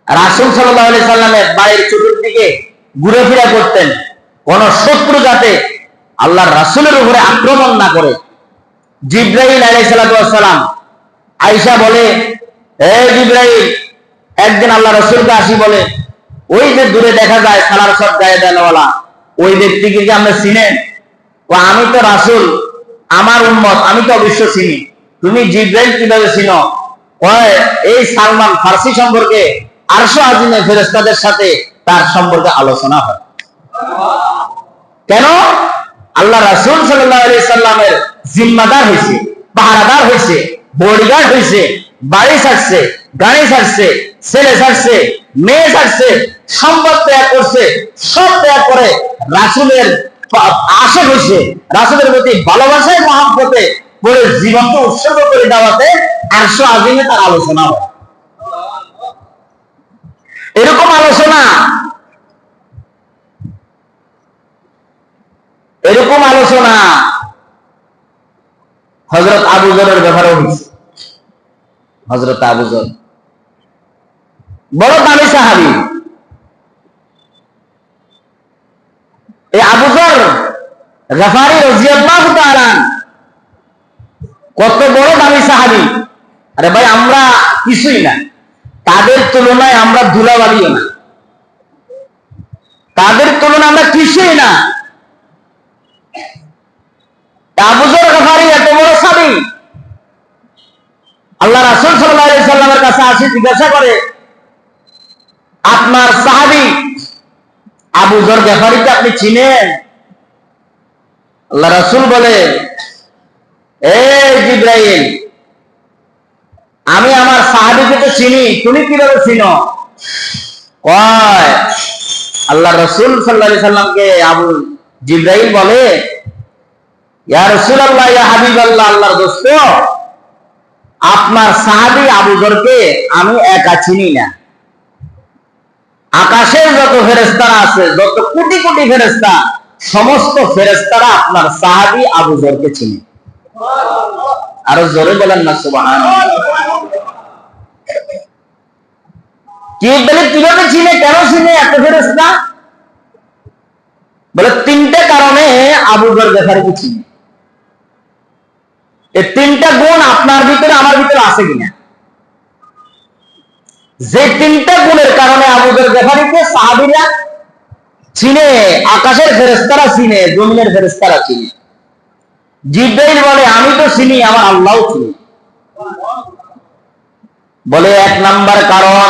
রাসূল সাল্লাল্লাহু আলাইহি সাল্লামের বাড়ির চতুর্দিকে ঘুরে ফিরে করতেন, কোন শত্রু যাতে আল্লাহর রাসূলের উপরে আক্রমণ না করে। জিবরাইল আলাইহিস সালাম আয়েশা বলে, এ জিবরাইল, একদিন আল্লাহ রাসূলকে আসি বলে, ওই যে দূরে দেখা যায় সালার সব গায়ে দেনওয়ালা, ওই ব্যক্তিকে কি আমরা চিনেন? ও আমি তো রাসূল, আমার উম্মত, আমি তো অবশ্য চিনি। তুমি জিবরাইল কিভাবে চিনো? কয়, এই সালমান ফার্সি সম্পর্কে আরশ আজিমে ফেরেশতাদের সাথে তার সম্পর্কে আলোচনা হয়। কেন? আল্লাহ রাসূল সাল্লাল্লাহু আলাইহি সাল্লামের জিম্মাদার হয়েছে, পাহারাদার হয়েছে, বডিগার্ড হয়েছে, বাড়ি ছাড়ছে, গাড়ি ছাড়ছে, ছেলে ছাড়ছে, মেয়ে ছাড়ছে, সম্পদ ত্যাগ করছে, সব ত্যাগ করে রাসূলের আশিক হয়েছে, রাসূলের প্রতি ভালোবাসায় মহব্বতে পড়ে জীবনকে উৎসর্গ করে দেওয়াতে আরশ আজিমে তার আলোচনা হয়। এরকম আলোচনা হযরত আবু যরের ব্যাপারে হয়েছে। হযরত আবু যর বড় দামি সাহাবী। এই আবু যর গফারি রাদিয়াল্লাহু তাআলা কত বড় দামি সাহাবী! আরে ভাই, আমরা কিছুই না, তাদের তুলনায় আমরা ধুলাবালিও না, তাদের তুলনায় আমরা কিছুই না। আবু যর গফারি এত বড় সাহাবী, আল্লাহ রাসূল সাল্লাল্লাহু আলাইহি সাল্লামের কাছে আসি জিজ্ঞাসা করে, আপনার সাহাবী আবু যর গফারিকে আপনি চিনেন? আল্লাহ রাসূল বলে, এ জিবরাইল, আমি আমার সাহাবীকে তো চিনি, তুমি কিভাবে চিনো? কয়, আল্লাহ রাসূল সাল্লাল্লাহু আলাইহি সাল্লামকে আবু জিবরাইল বলে, ইয়া রাসূলুল্লাহ, ইয়া হাবিবাল্লাহ, আল্লাহর দোস্ত, আপনার সাহাবী আবু যরকে আমি একা চিনি না। আকাশের যত ফেরেশতারা আছে, যত কোটি কোটি ফেরেশতা, সমস্ত ফেরেশতারা আপনার সাহাবী আবু যরকে চিনে। আরো জোরে বলেন না সুবহানাল্লাহ। কি বলে, কিভাবে চিনে, কেন চিনে এত ফেরেশতা? বলে, তিনটা কারণে আবু যর গফারিকে চিনে। এই তিনটা গুণ আপনার ভিতরে আমার ভিতরে আছে কিনা? যে তিনটা গুণের কারণে আবু যর গফারিকে সাহাবীরা চিনে, আকাশের ফেরেশতারা চিনে, জমিনের ফেরেশতারা চিনে। জিবরাইল বলে, আমি তো চিনি, আমার আল্লাহও চিনি। বলে, এক নাম্বার কারণ